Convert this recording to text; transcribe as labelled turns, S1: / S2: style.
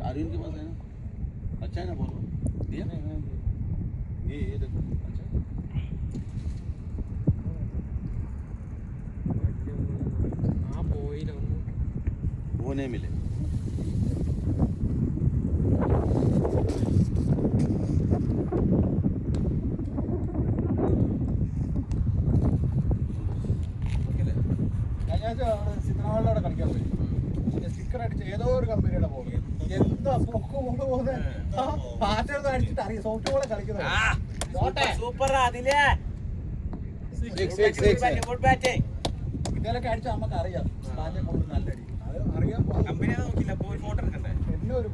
S1: अरविंद के पास है ना, अच्छा है ना बोलो ये देखो अच्छा वो नहीं मिले
S2: സിനിമകളിലൂടെ കളിക്കാൻ പോയി സ്റ്റിക്കർ അടിച്ച് ഏതോ ഒരു കമ്പനിയുടെ പോകും എന്താ പൊക്ക് കൊണ്ട് പോകുന്നത് പാറ്റൊന്നും അടിച്ചിട്ട് അറിയാം സോഫ്റ്റ് ബോളെ കളിക്കുന്നത് ഇതിലൊക്കെ അടിച്ചാൽ നമുക്ക് അറിയാം പാറ്റ കൊണ്ട് നല്ല അടി അത് അറിയാൻ
S3: കമ്പനി നോക്കില്ല ഫോട്ടോ എടുക്കണ്ടേ
S2: എന്നെ ഒരു